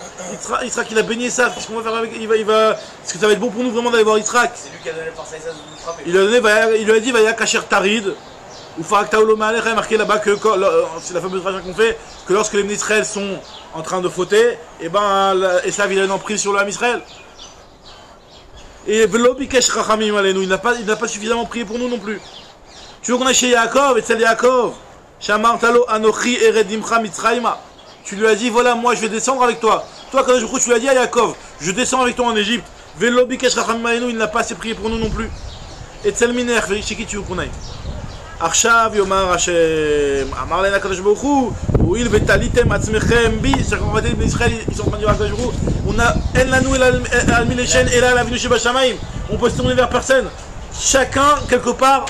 Yitzhak il a béni Esav. Qu'est-ce qu'on va faire avec? Est-ce que ça va être bon pour nous vraiment d'aller voir Yitzhak? C'est lui qui a donné force à Esav de nous frapper. Il lui a dit Vaya Kacher Tarid. Ou Farak Taolo Maalech a marqué là-bas que c'est la fameuse dracha qu'on fait, que lorsque les Israël sont en train de fauter, et ben Esav il a une emprise sur le Ham Israël. Et Velo Bikesh Rachamim Alenu, il n'a pas suffisamment prié pour nous non plus. Tu veux qu'on aille chez Yaakov? Et c'est Yaakov. Shamar Talo Anochi Eredimcha Mitzrayma. Tu lui as dit, voilà, moi je vais descendre avec toi. Toi, quand tu lui as dit à Yaakov, je descends avec toi en Égypte. Velo bikesh rachamim alenu, il n'a pas assez prié pour nous non plus. Et Tzel miner, chez qui tu veux qu'on aille? Arshav yomar Hashem. Amar len HaKadosh Baruch Hu. Uil vetalitem atzmechem bi. C'est-à-dire qu'en fait, les Israël, ils sont en train de dire à HaKadosh Baruch Hu, on a en lanou el almilechen et là la venu chez Bashamaim. On peut se tourner vers personne. Chacun, quelque part,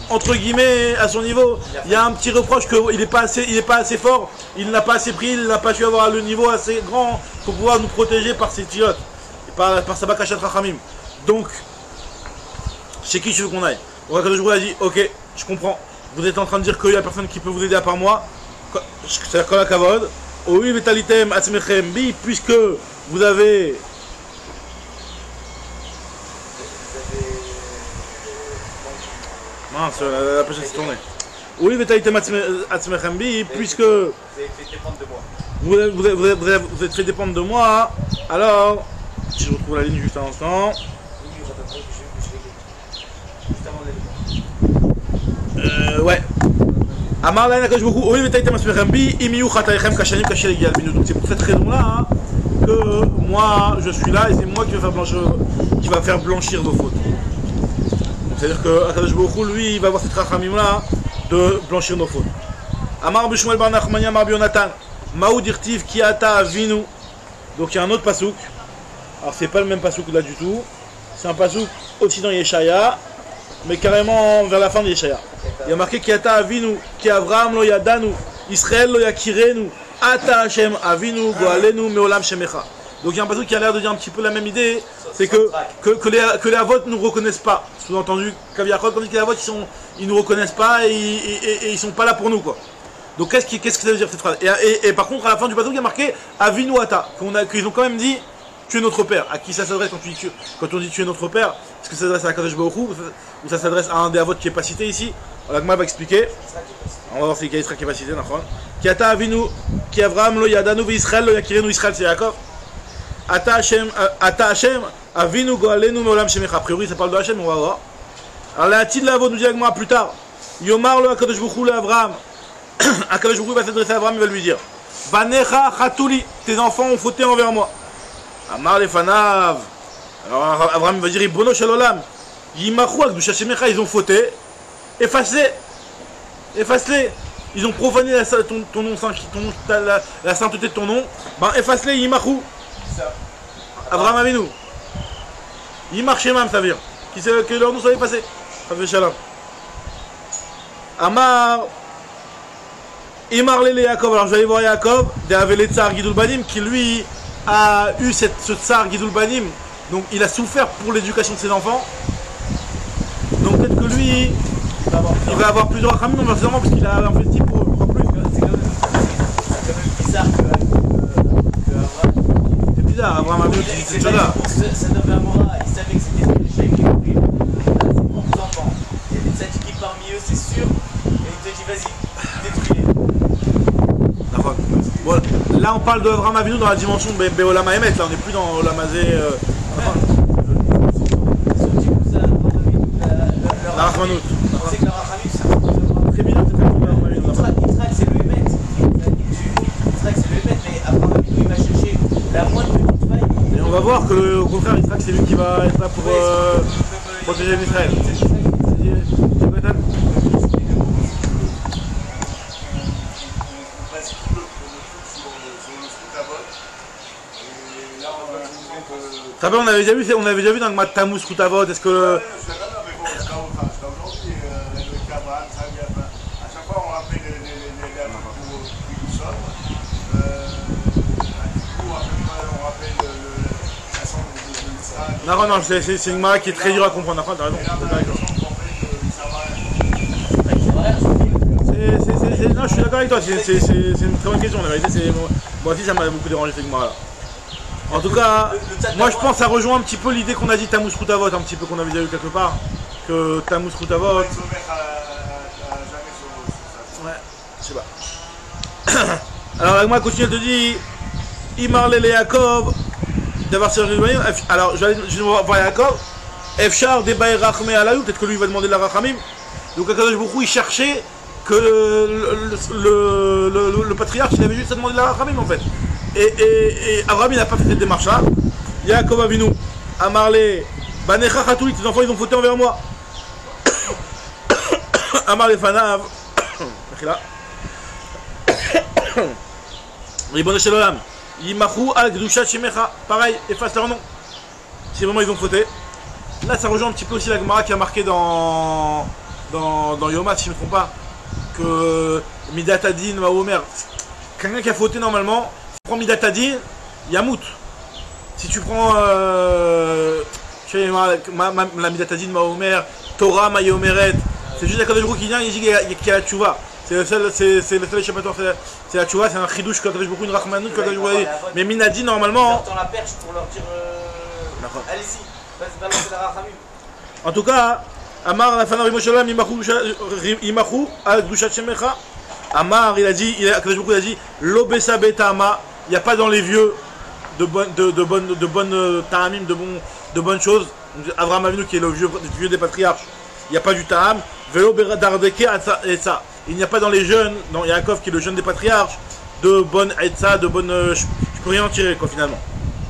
entre guillemets, à son niveau. Il y a un petit reproche qu'il n'est pas assez fort, il n'a pas assez pris, il n'a pas su avoir le niveau assez grand pour pouvoir nous protéger par ses tilotes, par sa bakachat rachamim. Donc, chez qui je veux qu'on aille? Donc Akadosh Baruch Hu a dit, ok, je comprends, vous êtes en train de dire qu'il n'y a personne qui peut vous aider à part moi, c'est la kavod. Oui, vetalitem atzmechem bi, puisque vous avez... Mince, la pêche s'est tournée. Oui, vetalitem atzmechem bi, puisque... Vous avez fait dépendre de moi. Vous êtes fait dépendre de moi, alors... Si je retrouve la ligne juste un instant... Ouais. Amar la nakash beaucoup. Oui, mais t'as été masmerembi. Imiu chataichem kashanim kashel egialbinu. Donc c'est pour cette raison-là que moi je suis là et c'est moi qui va faire blanchir vos fautes. C'est-à-dire que Akadosh Baruch Hu, lui, il va avoir cette rachamim-là de blanchir nos fautes. Amar b'Shmuel bar Nachmania Amar b'Yonatan. Maou dirtiv ki ata avinu. Donc il y a un autre pasouk. Alors c'est pas le même pasouk là du tout. C'est un pasouk aussi dans Yeshaya, mais carrément vers la fin de Yeshaya. Il y a marqué ki ata avinu, ki Avraham lo yadanu, Israël lo yakirenu, ata Hashem avinu goalenu meolam shemecha. Donc il y a un pasouk qui a l'air de dire un petit peu la même idée, c'est que les avot ne nous reconnaissent pas. Sous-entendu, Kaviachot, comme dit que les avot ils nous reconnaissent pas et ils sont pas là pour nous quoi. Donc qu'est-ce que ça veut dire cette phrase? Et par contre à la fin du pasouk il y a marqué avinu ata, qu'ils ont quand même dit tu es notre père. À qui ça s'adresse quand on dit tu es notre père? Est-ce que ça s'adresse à Akadosh Baruch Hu ou ça s'adresse à un des avot qui est pas cité ici? La Gemara va expliquer. On va voir si Yisraël qui est pas cité. Ki ata avinu, ki Avraham lo yadanu ve Israël lo yakirenu. Israël c'est Yaakov. Ata Hashem avinu goalenu meolam shemecha. A priori ça parle de Hashem, on va voir. Alors la Tid l'avot nous dit la Gemara plus tard. Yomar lo Akadosh Baruch Hu le Avraham. Akadosh Baruch Hu va s'adresser à Avraham, il va lui dire Banecha chatuli, tes enfants ont fauté envers moi. Amar les fanav. Alors Avraham va dire Ribono shel olam. Yimachu akdusha shemecha, ils ont fauté. Efface-les. Efface-les. Ils ont profané ton nom, la sainteté de ton nom. Ben efface-les, Yimachu. Avraham Avinu. Yimach Shemam, ça veut dire. Que leur nom soit effacé. Ça fait shalom. Amar. Imar lele Yaakov. Alors je vais aller voir Yaakov. D'Avel Tsar Gidul Banim, qui lui a eu ce Tsar Gidul Banim. Donc il a souffert pour l'éducation de ses enfants. Donc peut-être que lui, il va avoir plusieurs rachamim inversement parce qu'il a investi pour plus. C'est quand même bizarre que Avraham. C'est bizarre, Avraham a vu que c'était déjà là. Ça devait avoir, il savait que c'était le chèque qui est pris. C'est pour les enfants. Il y a des tzaddikim parmi eux, c'est sûr. Et il te dit vas-y, détruis-les. Bon, là on parle de Avraham Avinu dans la dimension de Beolam Haemet, là on n'est plus dans Olam Hazé. La Rachmanout. C'est que la Rachamim, c'est Très bien, Yitzhak, c'est le Hémet. Yitzhak, c'est le Hémet, mais Avraham Avinu, il va chercher la moindre petite faille. Et on va voir que au contraire, Yitzhak, c'est lui qui va être là pour protéger l'Israël. On avait déjà vu dans le Mat Tammuz Routavot, est-ce que... Non, c'est une mara qui est très dure à comprendre. T'as raison. Non, je suis d'accord avec toi, c'est une très bonne question. La vérité, moi aussi, ça m'a beaucoup dérangé cette mara là. En tout cas, moi je pense que ça rejoint un petit peu l'idée qu'on a dit Tammuz Routavot, un petit peu qu'on avait déjà vu quelque part. Que Tammuz Routavot. Ouais, je sais pas. Alors, moi, continue, elle te dit Imar Lele Yaakov, d'avoir servi. Alors, je vais voir Yaakov. Efchar Debaï Rachme Alayou, peut-être que lui il va demander la Rachamim. Donc, Akadosh Baruch Hu, il cherchait que le patriarche, il avait juste à demander la Rachamim en fait. Et Abraham il n'a pas fait cette démarche là. Yaakov Avinu, Amarle, Banecha Chatouli, tes enfants ils ont fauté envers moi. Amarle Fanav, Ribono shel olam, Yimachu al Kedushat Shemecha, pareil, efface leur nom. Si vraiment ils ont fauté. Là ça rejoint un petit peu aussi la Gemara qui a marqué dans dans Yoma, si je ne me trompe pas, que Midatadin, Mahomer, quelqu'un qui a fauté normalement, si tu prends Midatadin, Yamout. Si tu prends la Midatadin, Mahomer, Torah, Mayomeret, c'est juste la Kadosh Baruch Hu qui vient, il dit qu'il y a la tchouva. C'est le seul échappatoire, c'est la tchouva, c'est un chidouche, Kadosh Baruch Hu, une rachmanout, Kadosh Baruch Hu. Mais Minadi, normalement. Dans la perche pour leur dire. Allez-y, balancez la rachamim. En tout cas, Amar la fana Rimoshalam Imachu al Gdushat Shemecha. Amar, il a dit, Kadosh Baruch Hu a dit, Lobesa Betama, il n'y a pas dans les vieux de bonnes ta'amim, de bonnes choses. Avraham Avinu qui est le vieux des patriarches, il n'y a pas du ta'am. Velo Dardeke et ça. Il n'y a pas dans les jeunes, dans Yaakov qui est le jeune des patriarches, de bonnes etza, de bonnes. Je peux rien en tirer quoi finalement.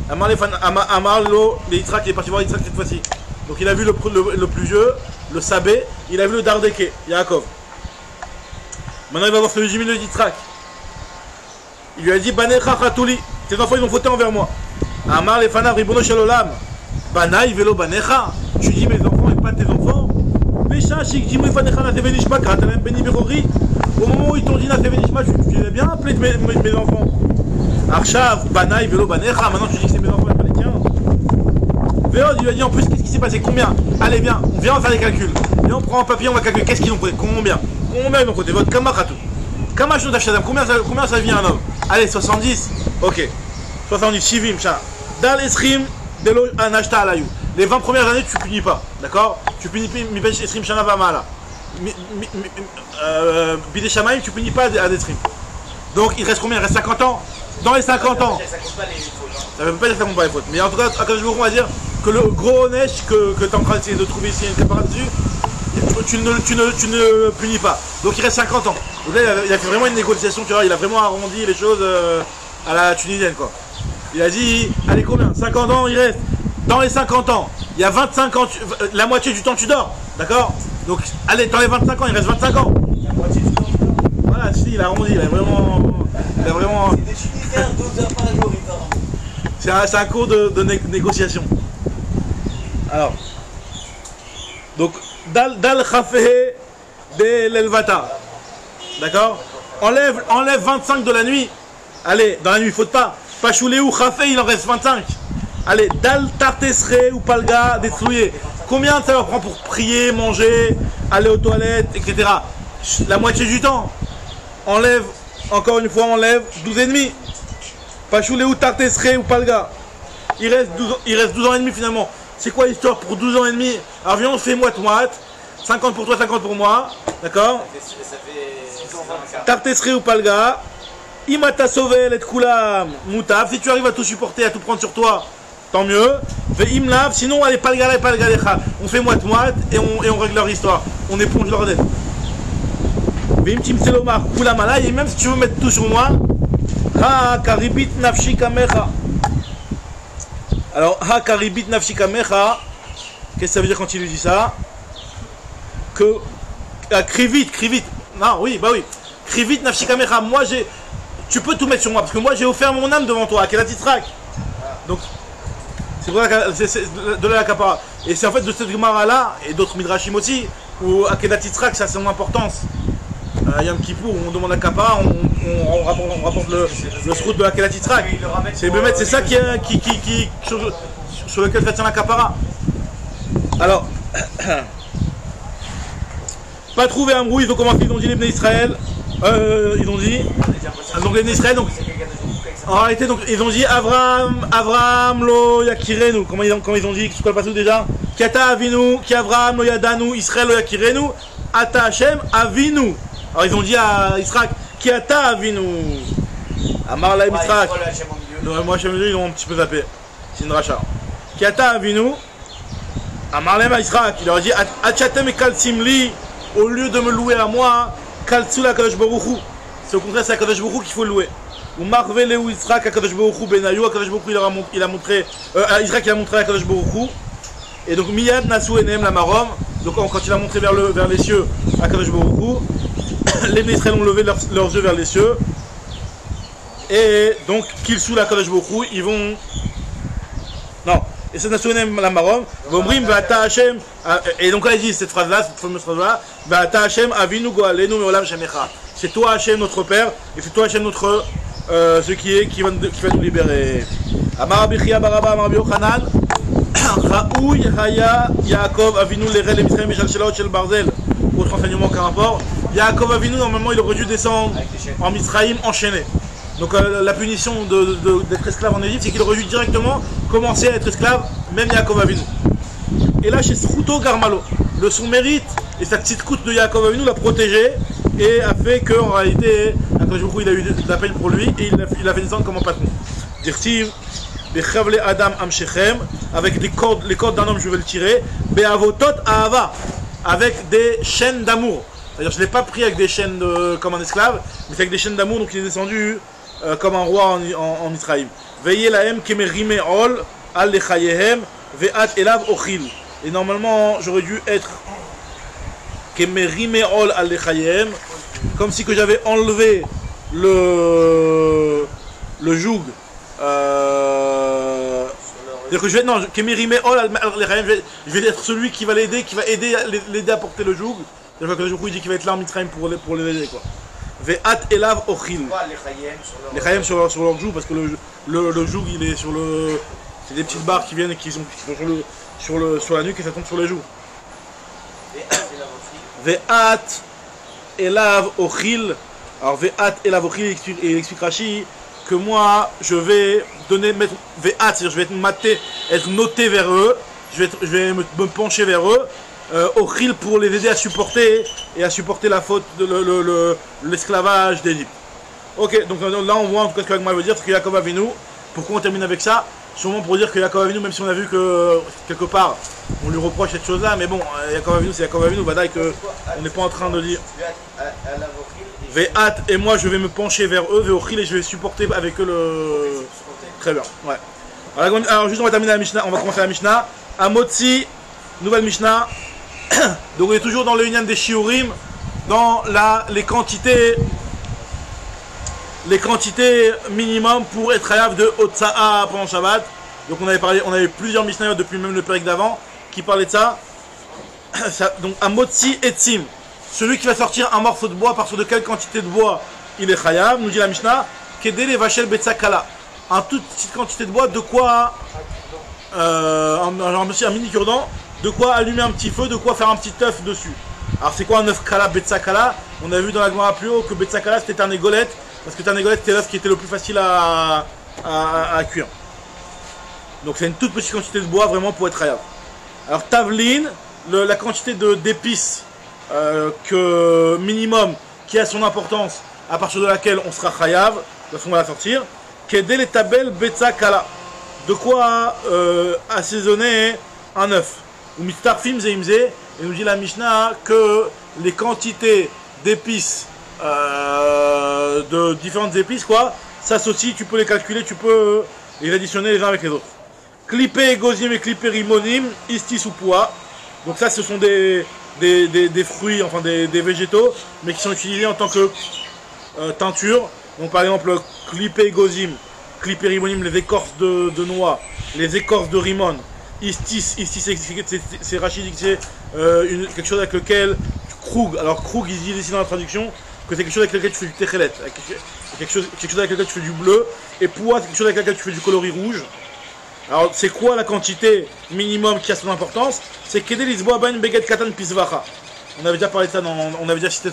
Amar lo, les Yitzhak, il est parti voir Yitzhak cette fois-ci. Donc il a vu le plus vieux, le Sabé, il a vu le Dardeke, Yaakov. Maintenant il va voir celui du milieu d'Yitzhak. Il lui a dit Banecha Chatuli, tes enfants ils ont fauté envers moi. Amar les fanav ribono shel olam. Banaï velo banecha. Tu dis mes enfants et pas tes enfants. Pécha shik dimou fanecha na tevenishma karatalem beni berori. Au moment où ils t'ont dit na tevenishma, tu les as bien appelé mes enfants. Arshav banaï velo banecha. Maintenant tu dis que c'est mes enfants et pas les tiens. Véod il lui a dit en plus qu'est-ce qui s'est passé, combien. Allez viens, on vient faire des calculs. Viens on prend un papier, on va calculer qu'est-ce qu'ils ont fauté, combien ils ont fauté. Votre kamaratou. Kamash Nodashadam, combien ça vient un homme? Allez, 70. Ok. 70, Shivim, Shana. Dal Esrim, Delo Anashta Alayou. Les 20 premières années, tu punis pas. D'accord? Tu punis pas Mibesh Esrim Shana Vamala. Bidé Shamaim, tu punis pas à Esrim. Donc, il reste combien? Il reste 50 ans. Dans les 50 ans. Ça compte pas les fautes. Ça veut pas dire que ça compte pas les fautes. Mais en tout cas, Akadosh Baruch Hu va dire que le gros neige que tu es en train d'essayer de trouver ici, une capara dessus, tu ne punis pas. Donc il reste 50 ans. Donc là, il a fait vraiment une négociation, tu vois, il a vraiment arrondi les choses à la tunisienne, quoi. Il a dit, allez combien? 50 ans il reste. Dans les 50 ans, il y a 25 ans, la moitié du temps tu dors, d'accord? Donc allez, dans les 25 ans, il reste 25 ans. La moitié du temps, tu dors. Voilà, si, il a arrondi, il a vraiment... C'est des Tunisiens, 12 heures par jour, ils dorment. C'est un cours de négociation. Alors, donc, Dal Khafehe de l'Elvata. D'accord? Enlève 25 de la nuit. Allez, dans la nuit, faute pas. Pachoulé ou Khafé, il en reste 25. Allez, Dal Tartesre ou Palga, Detsouye. Combien ça leur prend pour prier, manger, aller aux toilettes, etc. La moitié du temps. Enlève, encore une fois, enlève 12 et demi. Pachoulé ou Tartesre ou Palga. Il reste 12 ans et demi finalement. C'est quoi l'histoire pour 12 ans et demi? Alors viens, on fait moite-moite. 50 pour toi, 50 pour moi. D'accord? Ça fait Tartesri ou Palga. Imata Sovel et Kulam Moutab. Si tu arrives à tout supporter, à tout prendre sur toi, tant mieux. Ve Imlav. Sinon, allez, Palga et Palga. On fait moite-moite et on règle leur histoire. On éponge leur dette. Vim Tim Selomar Kulamala. Et même si tu veux mettre tout sur moi, Ha Karibit Nafshi Kamecha. Alors, Ha Karibit Nafshi Kamecha. Qu'est-ce que ça veut dire quand il lui dit ça? Que Krivit. Non, oui, bah oui. Krivit Nafshi Kamecha. Moi, tu peux tout mettre sur moi parce que moi, j'ai offert mon âme devant toi, à Kelat Yitzhak. Donc, c'est pour ça que c'est de la kapara. Et c'est en fait de cette Gemara là et d'autres midrashim aussi où à Kelat Yitzhak, ça a son importance. Yom Kippour, on demande la kapara, on rapporte le srout de la Kelat Yitzhak. C'est Bémet, c'est ça sur lequel ça tient la kapara. Alors, pas trouvé Amrou, ils ont commencé, ils ont dit les Bnei Israël. Ils ont dit. Donc les Bnei Israël, donc. En réalité, donc, ils ont dit Avraham lo yakirenu. Comment ils ont dit? C'est quoi le passage déjà? Kiata avinu, ki Avraham lo yadanu, Israël lo yakirenu, ata Hashem avinu. Alors ils ont dit à Israël, Kiata avinu. Amar la Israël. Moi, Hashem, ils ont un petit peu zappé. C'est une racha. Kiata avinu. Amar la Israël. Il leur a dit Achatem et kalsimli. Au lieu de me louer à moi, kaltsula Kadosh Baruch Hu. C'est au contraire, c'est à Kadosh Baruch Hu qu'il faut louer. Ou marvele ou Israël à Kadosh Baruch Hu benayu, à Kadosh Baruch Hu il a montré, Israël il a montré à Kadosh Baruch Hu. Et donc miyad nasu enem la marom. Donc quand il a montré vers les cieux à Kadosh Baruch Hu, les Israël ont levé leurs yeux vers les cieux. Et donc qu'ils sous la Kadosh Baruch Hu, ils vont. Non. et ça n'a sonné la marom, Vomrim Vata Hashem, et donc là il dit cette phrase-là, cette fameuse phrase-là, Vata Hashem Avinu Goalenu Meolam Shemecha. C'est toi Hashem notre Père, et c'est toi Hashem notre ce qui va nous libérer. Amar Rabbi Chia Baraba, Amar Rabbi Yochanan, Raoui Haya Yaakov Avinu Lerel Mitzrayim Mishal Shelaot Shel Barzel. Autre enseignement qu'un rapport. Yaakov Avinu, normalement, il aurait dû descendre en Mitzrayim enchaîné. Donc la punition d'être esclave en Égypte, c'est qu'il aurait dû directement commencer à être esclave, même Yaakov Avinu. Et là, chez Sruto Garmalo, son mérite et sa petite coute de Yaakov Avinu l'a protégé et a fait qu'en réalité, il a eu de la peine pour lui et il a fait descendre comme un patron. Dirtiv, Bechavle Adam Amshechem, avec les cordes d'un homme, je vais le tirer. Beavotot Ahava, avec des chaînes d'amour. C'est-à-dire, je ne l'ai pas pris avec des chaînes comme un esclave, mais c'est avec des chaînes d'amour, donc il est descendu comme un roi en Israël. Veillez la hem kemerime ol al lechayehem ve'at elav ochil. Et normalement, j'aurais dû être kemerime ol al lechayehem, comme si que j'avais enlevé le joug. C'est-à-dire que je vais être celui qui va l'aider, qui va aider à porter le joug. C'est-à-dire que le joug il dit qu'il va être là en Mitzrayim pour l'aider quoi. Ve'at elav ochil. Les chayem sur leur joug parce que le joug il est sur le. C'est des petites barres qui viennent et qui sont sur la nuque et ça tombe sur les joues. Ve'at elav ochil. Alors Ve'at elav ochil, il explique Rashi que moi je vais mettre Ve'at, c'est-à-dire je vais être noté vers eux, je vais me pencher vers eux, ochil pour les aider à supporter la faute de l'esclavage d'Égypte. Ok, donc là on voit en tout cas ce que l'Agma veut dire, c'est que Yaakov Avinu, pourquoi on termine avec ça? Sûrement pour dire que Yaakov Avinu, même si on a vu que quelque part on lui reproche cette chose-là, mais bon, Yaakov Avinu c'est Yaakov Avinu, Vadaï que on n'est pas en train de dire Ve'at et moi je vais me pencher vers eux, Ve'ochil et je vais supporter avec eux le. Très bien, ouais. Alors juste on va terminer la Mishnah, on va commencer la Mishnah. Amotzi, nouvelle Mishnah. Donc on est toujours dans le Inyan des Shiurim, dans les quantités minimum pour être hayav de Otsa'a pendant Shabbat. Donc on avait plusieurs Mishnayot depuis même le Pérek d'avant qui parlaient de ça. Donc Amotzi Etzim, celui qui va sortir un morceau de bois, à partir de quelle quantité de bois il est chayav, nous dit la Mishnah, Kedele Vachel Betzakala. En toute petite quantité de bois, de quoi un mini cure-dent, de quoi allumer un petit feu, de quoi faire un petit œuf dessus. Alors c'est quoi un œuf kala, Betzakala? On a vu dans la Gemara plus haut que Betzakala c'était un égolette, parce que un égolette c'était l'œuf qui était le plus facile à cuire. Donc c'est une toute petite quantité de bois vraiment pour être chayav. Alors Tavlin, la quantité d'épices que minimum qui a son importance à partir de laquelle on sera chayav, de toute façon on va la sortir. Kedel et tabel betzakala, de quoi assaisonner un œuf. Ou mistarfim zeimze, et nous dit la Mishnah que les quantités d'épices, de différentes épices quoi, s'associent, tu peux les calculer, tu peux les additionner les uns avec les autres. Clippé egozim et clippé rimonim, istis ou pois. Donc ça ce sont des fruits, enfin des végétaux, mais qui sont utilisés en tant que teinture. Donc par exemple, clippé gozim, clippé rimonim, les écorces de noix, les écorces de rimon. Istis c'est Rachid dit que c'est quelque chose avec lequel krug. Alors krug, il dit ici dans la traduction que c'est quelque chose avec lequel tu fais du techelet, quelque chose avec lequel tu fais du bleu. Et pois, c'est quelque chose avec lequel tu fais du coloris rouge. Alors c'est quoi la quantité minimum qui a son importance? C'est kedel isboa ben beget katan pisvacha. On avait déjà parlé de ça, on avait déjà cité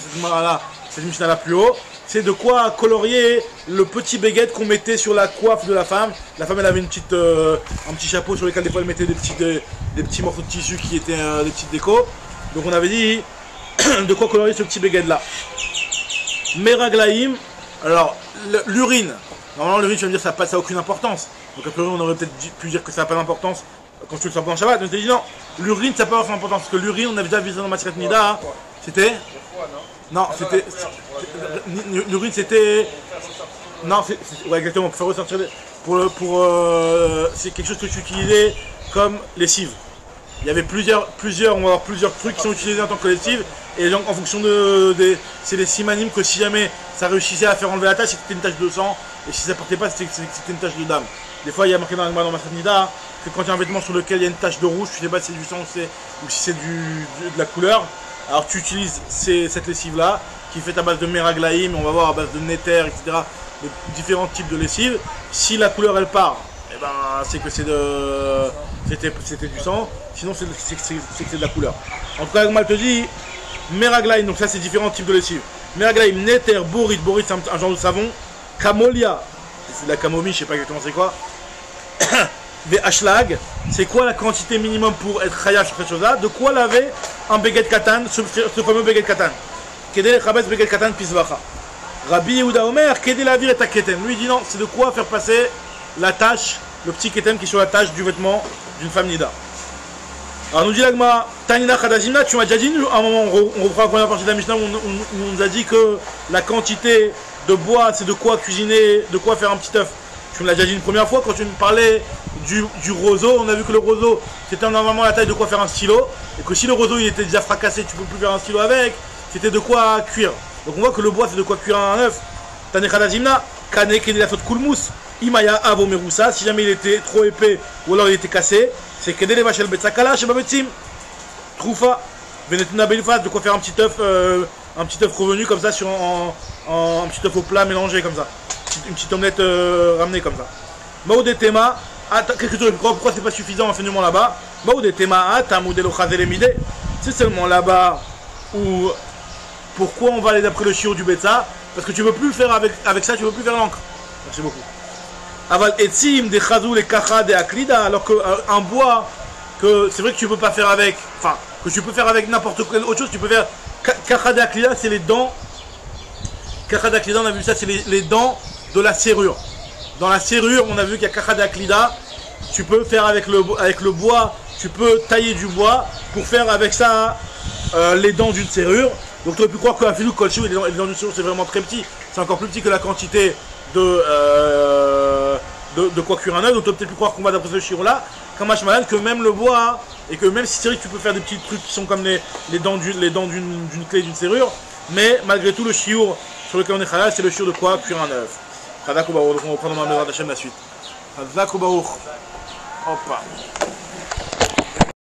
cette Mishnah-là plus haut. C'est de quoi colorier le petit baguette qu'on mettait sur la coiffe de la femme. La femme elle avait un petit chapeau sur lequel des fois elle mettait des petits morceaux de tissu qui étaient des petites décos. Donc on avait dit de quoi colorier ce petit baguette là. Meraglaïm, alors l'urine. Normalement l'urine tu vas me dire ça n'a aucune importance. Donc a priori on aurait peut-être pu dire que ça n'a pas d'importance quand tu le sors pendant Shabbat. Mais je t'ai dit non, l'urine ça n'a pas avoir son importance parce que l'urine on avait déjà vu ça dans Maseret Nida. C'était non, c'était. L'urine c'était. Non, ouais, exactement, pour faire ressortir. C'est quelque chose que tu utilisais comme lessive. Il y avait plusieurs trucs qui sont utilisés en tant que lessive. Et donc en fonction c'est des simanim que si jamais ça réussissait à faire enlever la tache, c'était une tache de sang. Et si ça portait pas, c'était une tache de dame. Des fois, il y a marqué dans ma Nida que quand il y a un vêtement sur lequel il y a une tache de rouge, tu sais pas si c'est du sang ou si c'est de la couleur. Alors tu utilises cette lessive-là, qui est faite à base de Meraglaïm, on va voir à base de Nether, etc. De différents types de lessive. Si la couleur elle part, eh ben, c'est que c'était du sang, sinon c'est que c'est de la couleur. En tout cas, Agma te dit Meraglaïm, donc ça c'est différents types de lessive. Meraglaïm, Nether, Borit c'est un genre de savon. Camolia, c'est de la camomille, je sais pas exactement c'est quoi. Ashlag, c'est quoi la quantité minimum pour être khaya sur cette chose-là? De quoi laver un Beged Katan, ce fameux Beged Katan? Kedel Chabetz Beged Katan Pisvacha. Rabbi Yehuda Omer, Kedel Avir et Keten. Lui il dit non, c'est de quoi faire passer la tâche, le petit Keten qui est sur la tâche du vêtement d'une femme Nida. Alors nous dit l'Agma, Tanina Khadazimna, tu m'as déjà dit, à un moment on reprend la première partie de la Mishnah où on nous a dit que la quantité de bois c'est de quoi cuisiner, de quoi faire un petit œuf. Tu me l'as déjà dit une première fois quand tu me parlais du roseau. On a vu que le roseau c'était normalement la taille de quoi faire un stylo. Et que si le roseau il était déjà fracassé, tu ne peux plus faire un stylo avec. C'était de quoi cuire. Donc on voit que le bois c'est de quoi cuire un œuf. Tanechadazimna, Kane Kedelasot Kulmus, Imaya Avomerusa. Si jamais il était trop épais ou alors il était cassé, c'est Kedele Vachel Betsakala, Shebabetzim, Troufa, Venetuna Belfast, de quoi faire un petit œuf revenu comme ça sur un petit œuf au plat mélangé comme ça. Une petite omelette ramenée comme ça. Maoudé Tema, qu'est-ce que tu crois? Pourquoi c'est pas suffisant l'enseignement là-bas? Maoudé Tema, Tamoudé Lochazelemide, c'est seulement là-bas où. Pourquoi on va aller d'après le chiot du Betsa? Parce que tu ne peux plus faire avec ça, tu ne peux plus faire l'encre. Merci beaucoup. Aval Etzim, des Chazou, les Kacha, des Aklida, alors qu'un bois, que c'est vrai que tu ne peux pas faire avec, enfin, que tu peux faire avec n'importe quelle autre chose, tu peux faire. Kacha, des Aklida, c'est les dents. Kacha, des Aklida, on a vu ça, c'est les dents de la serrure. Dans la serrure, on a vu qu'il y a Kacha d'Aklida. Tu peux faire avec le bois, tu peux tailler du bois pour faire avec ça les dents d'une serrure. Donc tu aurais pu croire que la filou colchou et les dents d'une serrure c'est vraiment très petit. C'est encore plus petit que la quantité de quoi cuire un œuf. Donc tu aurais peut-être pu croire qu'on va d'après ce chiro là, comme malade que même le bois, et que même si c'est vrai que tu peux faire des petits trucs qui sont comme les dents d'une clé d'une serrure, mais malgré tout le chiour sur lequel on est halal, c'est le chiour de quoi cuire un œuf. Chazak ou Baruch, on reprend dans ma maison d'Hachem la suite. Chazak ou Baruch. Hoppa.